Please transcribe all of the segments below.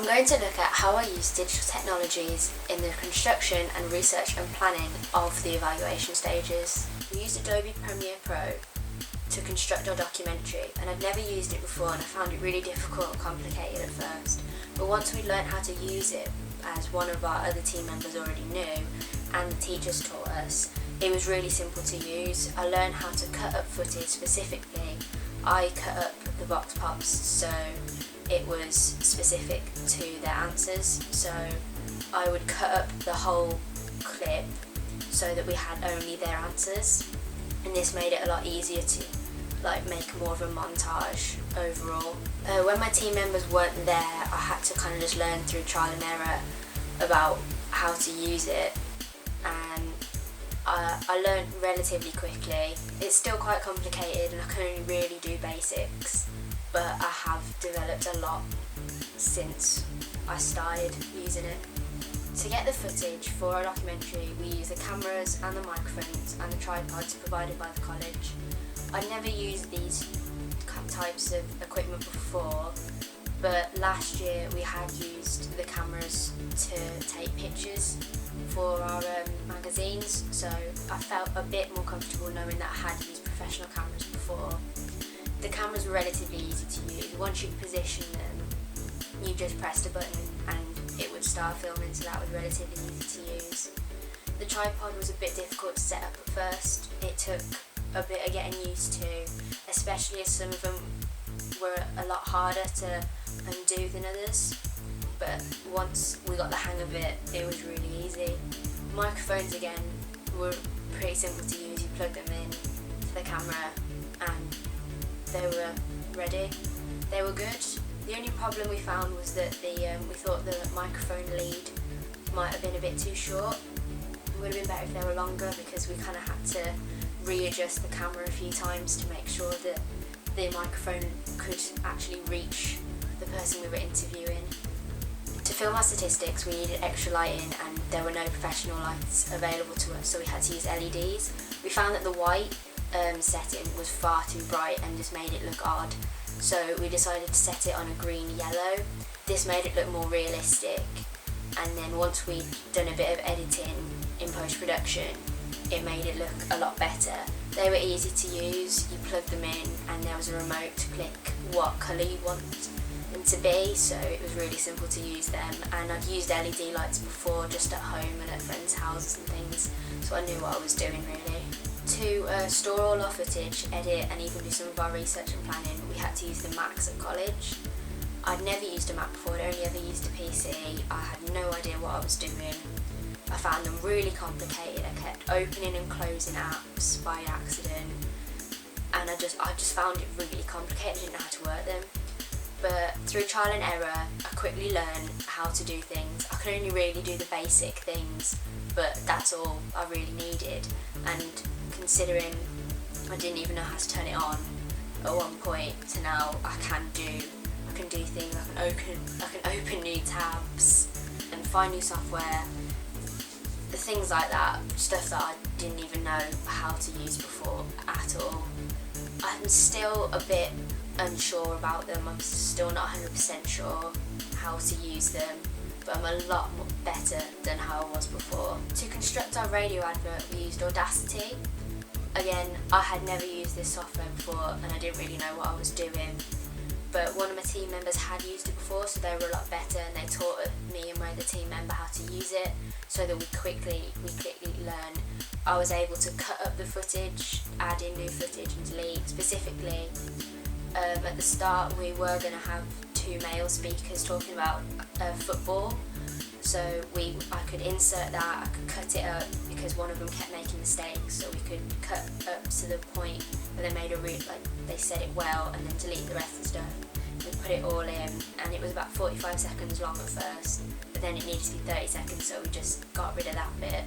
I'm going to look at how I use digital technologies in the construction and research and planning of the evaluation stages. We used Adobe Premiere Pro to construct our documentary, and I'd never used it before and I found it really difficult and complicated at first. But once we learned how to use it, as one of our other team members already knew and the teachers taught us, it was really simple to use. I learned how to cut up footage specifically. I cut up the vox pops so it was specific to their answers. So I would cut up the whole clip so that we had only their answers, and this made it a lot easier to make more of a montage overall. When my team members weren't there, I had to kind of just learn through trial and error about how to use it, and I learned relatively quickly. It's still quite complicated and I can only really do basics, but I have developed a lot since I started using it. To get the footage for our documentary, we use the cameras and the microphones and the tripods provided by the college. I'd never used these types of equipment before, but last year we had used the cameras to take pictures for our magazines, so I felt a bit more comfortable knowing that I had used professional cameras before. The cameras were relatively easy to use. Once you position them, you just pressed a button and it would start filming, so that was relatively easy to use. The tripod was a bit difficult to set up at first. It took a bit of getting used to, especially as some of them were a lot harder to undo than others, but once we got the hang of it, it was really easy. Microphones again were pretty simple to use. You plug them in to the camera and they were ready. They were good. The only problem we found was that we thought the microphone lead might have been a bit too short. It would have been better if they were longer, because we kind of had to readjust the camera a few times to make sure that the microphone could actually reach the person we were interviewing. To film our statistics, we needed extra lighting and there were no professional lights available to us, so we had to use LEDs. We found that the white setting was far too bright and just made it look odd, so we decided to set it on a green-yellow. This made it look more realistic, and then once we'd done a bit of editing in post-production, it made it look a lot better. They were easy to use. You plug them in and there was a remote to click what colour you want them to be, so it was really simple to use them. And I'd used LED lights before, just at home and at friends' houses and things, so I knew what I was doing really. To store all our footage, edit and even do some of our research and planning, we had to use the Macs at college. I'd never used a Mac before, I'd only ever used a PC. I had no idea what I was doing. I found them really complicated. I kept opening and closing apps by accident, and I just found it really complicated. I didn't know how to work them. But through trial and error, I quickly learned how to do things. I could only really do the basic things, but that's all I really needed. And considering I didn't even know how to turn it on at one point, to now I can do things. I can open new tabs and find new software. The things like that, stuff that I didn't even know how to use before at all. I'm still a bit unsure about them. I'm still not 100% sure how to use them, but I'm a lot more better than how I was before. To construct our radio advert, we used Audacity. Again, I had never used this software before and I didn't really know what I was doing, but one of my team members had used it before, so they were a lot better, and they taught me and my other team member how to use it, so that we quickly learned. I was able to cut up the footage, add in new footage and delete. Specifically, at the start we were going to have two male speakers talking about football, so I could insert that, I could cut it up because one of them kept making mistakes, so we could cut up to the point where they made they said it well, and then delete the rest of the stuff. We put it all in, and it was about 45 seconds long at first, but then it needed to be 30 seconds, so we just got rid of that bit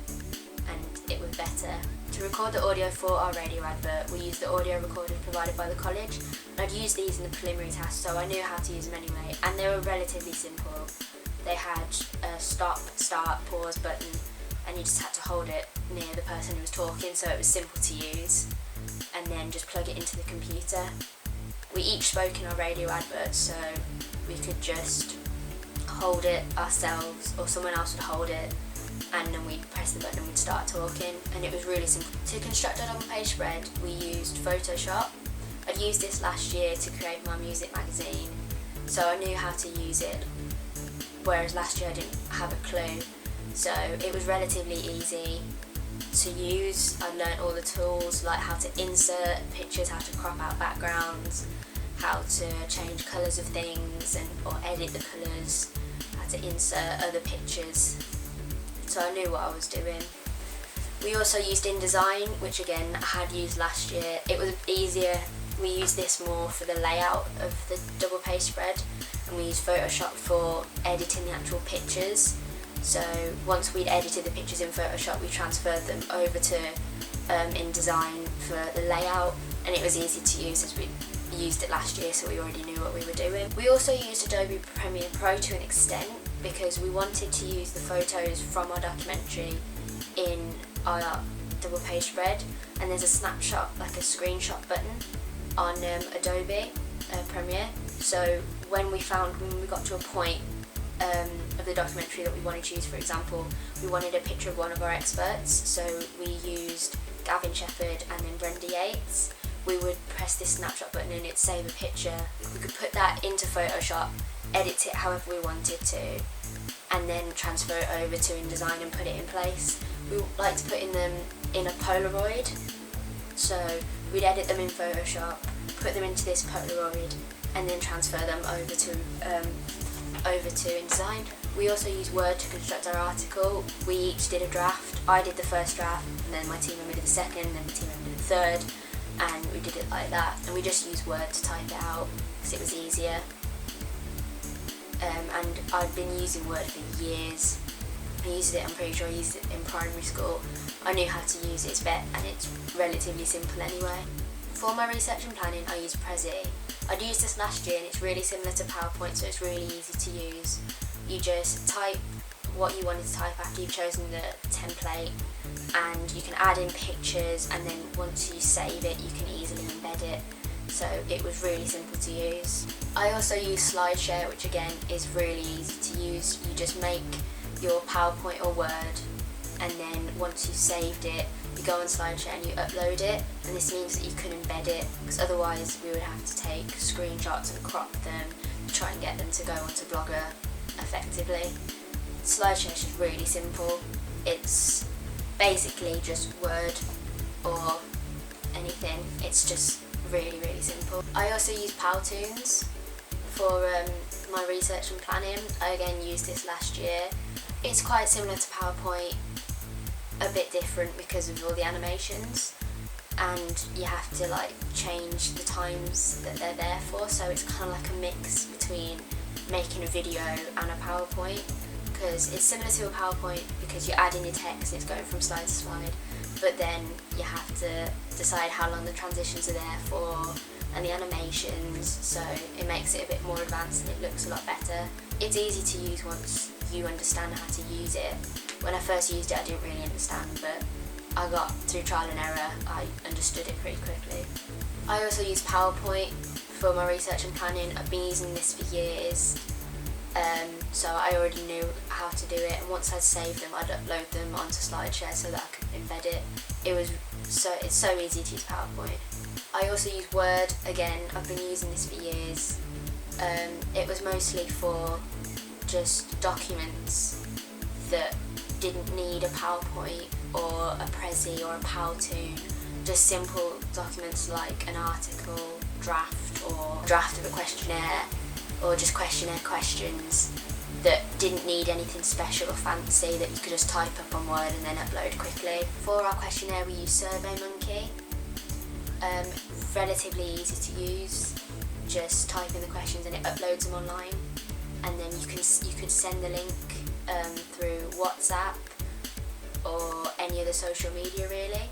and it was better. To record the audio for our radio advert, we used the audio recorders provided by the college, and I'd used these in the preliminary test, so I knew how to use them anyway, and they were relatively simple. They had a stop, start, pause button, and you just had to hold it near the person who was talking, so it was simple to use, and then just plug it into the computer. We each spoke in our radio advert, so we could just hold it ourselves, or someone else would hold it, and then we'd press the button and we'd start talking, and it was really simple. To construct a double page spread, we used Photoshop. I'd used this last year to create my music magazine, so I knew how to use it, whereas last year I didn't have a clue. So it was relatively easy to use. I learnt all the tools, like how to insert pictures, how to crop out backgrounds, how to change colours of things or edit the colours, how to insert other pictures. So I knew what I was doing. We also used InDesign, which again I had used last year. It was easier. We used this more for the layout of the double page spread, and we used Photoshop for editing the actual pictures. So once we'd edited the pictures in Photoshop, we transferred them over to InDesign for the layout, and it was easy to use as we used it last year, so we already knew what we were doing. We also used Adobe Premiere Pro to an extent because we wanted to use the photos from our documentary in our double page spread, and there's a snapshot, like a screenshot button on Adobe Premiere. So when we got to a point of the documentary that we wanted to use, for example, we wanted a picture of one of our experts, so we used Gavin Shepherd and then Brenda Yates. We would press this snapshot button and it'd save a picture. We could put that into Photoshop, edit it however we wanted to, and then transfer it over to InDesign and put it in place. We like to put them in a Polaroid, so we'd edit them in Photoshop, put them into this Polaroid, and then transfer them over to InDesign. We also use Word to construct our article. We each did a draft. I did the first draft, and then my team member did the second, and then my team member did the third, and we did it like that. And we just used Word to type it out because it was easier. And I've been using Word for years. I'm pretty sure I used it in primary school. I knew how to use it, and it's relatively simple anyway. For my research and planning, I use Prezi. I'd used this last year and it's really similar to PowerPoint, so it's really easy to use. You just type what you wanted to type after you've chosen the template, and you can add in pictures, and then once you save it you can easily embed it. So it was really simple to use. I also use SlideShare, which again is really easy to use. You just make your PowerPoint or Word, and then once you've saved it, you go on SlideShare and you upload it, and this means that you can embed it, because otherwise we would have to take screenshots and crop them to try and get them to go onto Blogger effectively. SlideShare is just really simple. It's basically just Word or anything. It's just really, really simple. I also use Powtoons for my research and planning. I again used this last year. It's quite similar to PowerPoint, a bit different because of all the animations, and you have to like change the times that they're there for, so it's kind of like a mix between making a video and a PowerPoint, because it's similar to a PowerPoint because you're adding your text and it's going from slide to slide, but then you have to decide how long the transitions are there for and the animations, so it makes it a bit more advanced and it looks a lot better. It's easy to use once you understand how to use it. When I first used it I didn't really understand, but I got through trial and error, I understood it pretty quickly. I also use PowerPoint for my research and planning. I've been using this for years, so I already knew how to do it, and once I'd saved them I'd upload them onto SlideShare so that I could embed it. It's so easy to use PowerPoint. I also use Word. Again, I've been using this for years. It was mostly for just documents that didn't need a PowerPoint or a Prezi or a Powtoon, just simple documents like an article, draft, or draft of a questionnaire, or just questionnaire questions that didn't need anything special or fancy, that you could just type up on Word and then upload quickly. For our questionnaire we use SurveyMonkey. Relatively easy to use. Just type in the questions and it uploads them online, and then you could send the link through WhatsApp or any other social media really,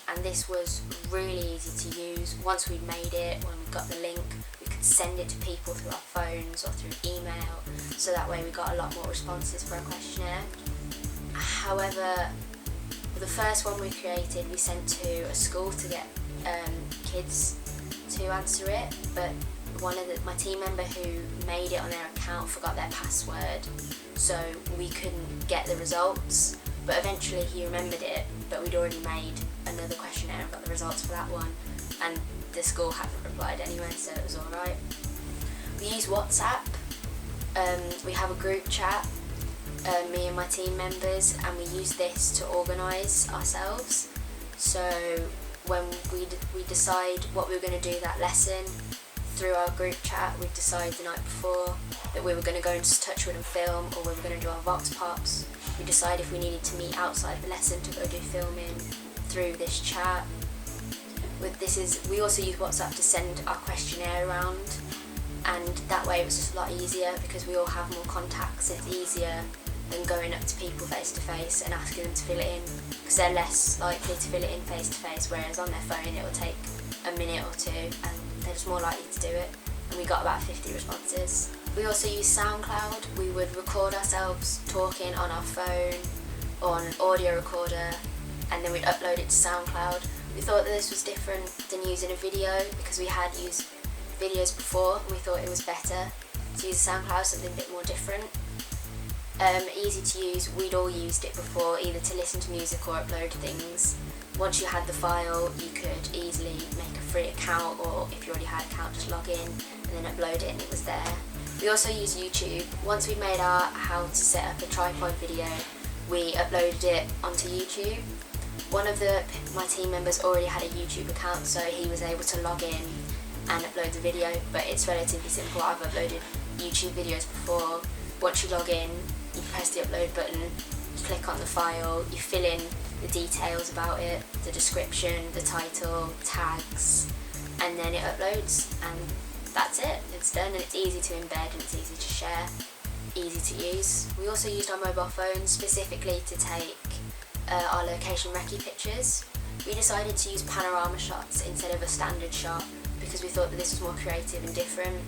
and this was really easy to use. Once we'd made it, when we got the link, we could send it to people through our phones or through email, so that way we got a lot more responses for our questionnaire. However, the first one we created we sent to a school to get kids to answer it, but my team member who made it on their account forgot their password, so we couldn't get the results. But eventually he remembered it, but we'd already made another questionnaire and got the results for that one, and the school hadn't replied anyway, so it was alright. We use WhatsApp. We have a group chat, me and my team members, and we use this to organise ourselves. So when we decide what we were going to do that lesson through our group chat, we'd decide the night before that we were going to go into Touchwood and film, or we were going to do our Vox Pops. We decide if we needed to meet outside the lesson to go do filming through this chat. We also use WhatsApp to send our questionnaire around, and that way it was just a lot easier because we all have more contacts. It's easier than going up to people face to face and asking them to fill it in, because they're less likely to fill it in face to face, whereas on their phone it will take a minute or two and they're just more likely to do it. And we got about 50 responses. We also use SoundCloud. We would record ourselves talking on our phone or on an audio recorder, and then we'd upload it to SoundCloud. We thought that this was different than using a video because we had used videos before, and we thought it was better to use SoundCloud, something a bit more different. Easy to use. We'd all used it before, either to listen to music or upload things. Once you had the file, you could easily make a free account, or if you already had an account, just log in and then upload it and it was there. We also use YouTube. Once we'd made our how to set up a tripod video, we uploaded it onto YouTube. One of my team members already had a YouTube account, so he was able to log in and upload the video, but it's relatively simple. I've uploaded YouTube videos before. Once you log in, you press the upload button, you click on the file, you fill in the details about it, the description, the title, tags, and then it uploads, and that's it. It's done, and it's easy to embed, and it's easy to share, easy to use. We also used our mobile phones specifically to take our location recce pictures. We decided to use panorama shots instead of a standard shot because we thought that this was more creative and different.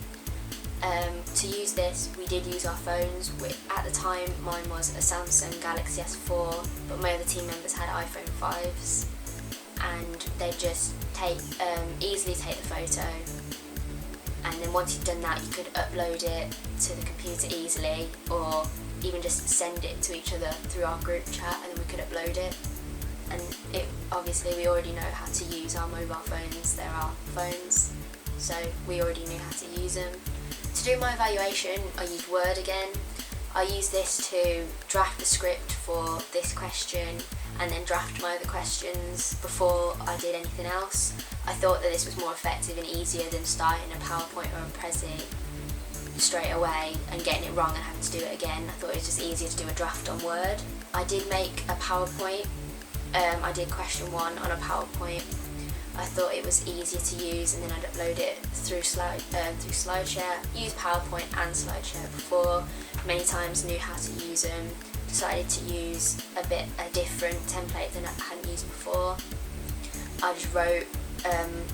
To use this, we did use our phones. At the time, mine was a Samsung Galaxy S4, but my other team members had iPhone 5s, and they just easily take the photo, and then once you've done that, you could upload it to the computer easily, or even just send it to each other through our group chat, and then we could upload it. And obviously we already know how to use our mobile phones. They're our phones, so we already knew how to use them. To do my evaluation, I used Word again. I used this to draft the script for this question and then draft my other questions before I did anything else. I thought that this was more effective and easier than starting a PowerPoint or a Prezi straight away and getting it wrong and having to do it again. I thought it was just easier to do a draft on Word. I did make a PowerPoint. I did question 1 on a PowerPoint. I thought it was easier to use, and then I'd upload it through SlideShare. Used PowerPoint and SlideShare before, many times knew how to use them. Decided to use a different template than I hadn't used before. I just wrote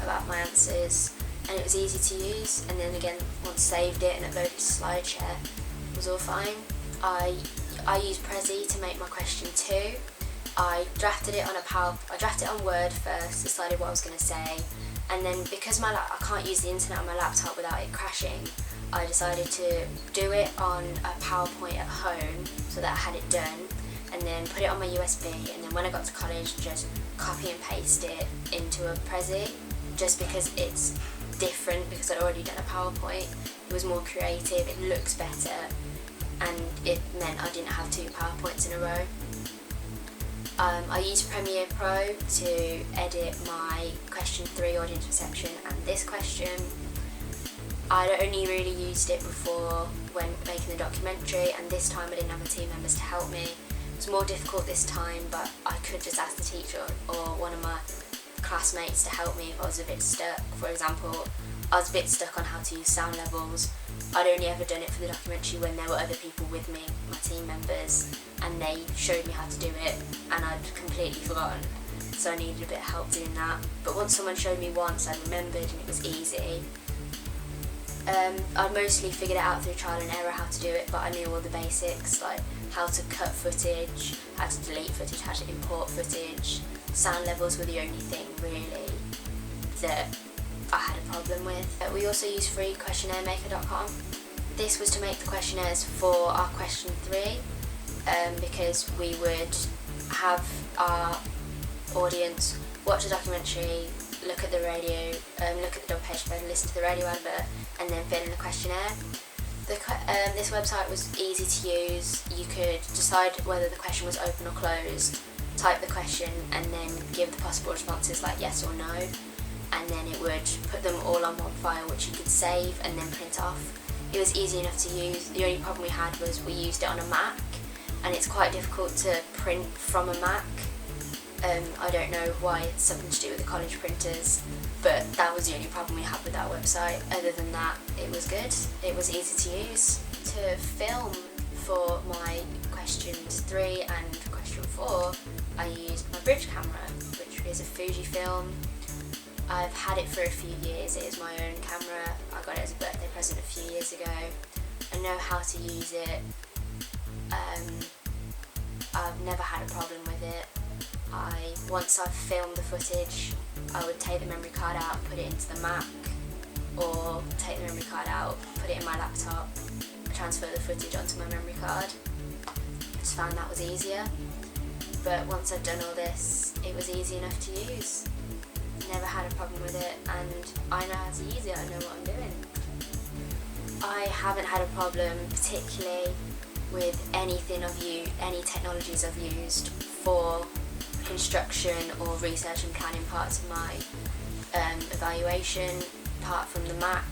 about my answers, and it was easy to use. And then again, once saved it and uploaded it to SlideShare, it was all fine. I used Prezi to make my question 2. I drafted it on Word first, decided what I was going to say, and then because I can't use the internet on my laptop without it crashing, I decided to do it on a PowerPoint at home so that I had it done, and then put it on my USB, and then when I got to college just copy and paste it into a Prezi, just because it's different, because I'd already done a PowerPoint. It was more creative, it looks better, and it meant I didn't have 2 PowerPoints in a row. I used Premiere Pro to edit my question 3 audience reception and this question. I'd only really used it before when making the documentary, and this time I didn't have my team members to help me. It was more difficult this time, but I could just ask the teacher or one of my classmates to help me if I was a bit stuck. For example, I was a bit stuck on how to use sound levels. I'd only ever done it for the documentary when there were other people with me, my team members, and they showed me how to do it, and I'd completely forgotten, so I needed a bit of help doing that. But once someone showed me once, I remembered, and it was easy. I mostly figured it out through trial and error how to do it, but I knew all the basics, like how to cut footage, how to delete footage, how to import footage. Sound levels were the only thing really that I had a problem with. We also use free questionnairemaker.com. This was to make the questionnaires for our question 3, because we would have our audience watch the documentary, look at the radio, look at the dog page, listen to the radio advert, and then fill in the questionnaire. This website was easy to use. You could decide whether the question was open or closed, type the question, and then give the possible responses like yes or no, and then it would put them all on one file which you could save and then print off. It was easy enough to use. The only problem we had was we used it on a Mac, and it's quite difficult to print from a Mac. I don't know why, it's something to do with the college printers, but that was the only problem we had with that website. Other than that, it was good. It was easy to use. To film for my questions 3 and question 4, I used my bridge camera, which is a Fujifilm. I've had it for a few years. It is my own camera. I got it as a birthday present a few years ago. I know how to use it. I've never had a problem with it. Once I've filmed the footage, I would take the memory card out and put it into the Mac, or take the memory card out, put it in my laptop, transfer the footage onto my memory card. I just found that was easier. But once I'd done all this, it was easy enough to use. Never had a problem with it, and I know how to use it. I know what I'm doing. I haven't had a problem particularly with any technologies I've used for construction or research and planning parts of my evaluation, apart from the Mac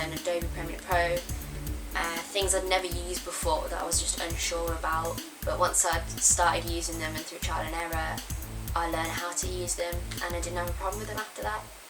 and Adobe Premiere Pro. Things I'd never used before that I was just unsure about, but once I'd started using them and through trial and error, I learned how to use them, and I didn't have a problem with them after that.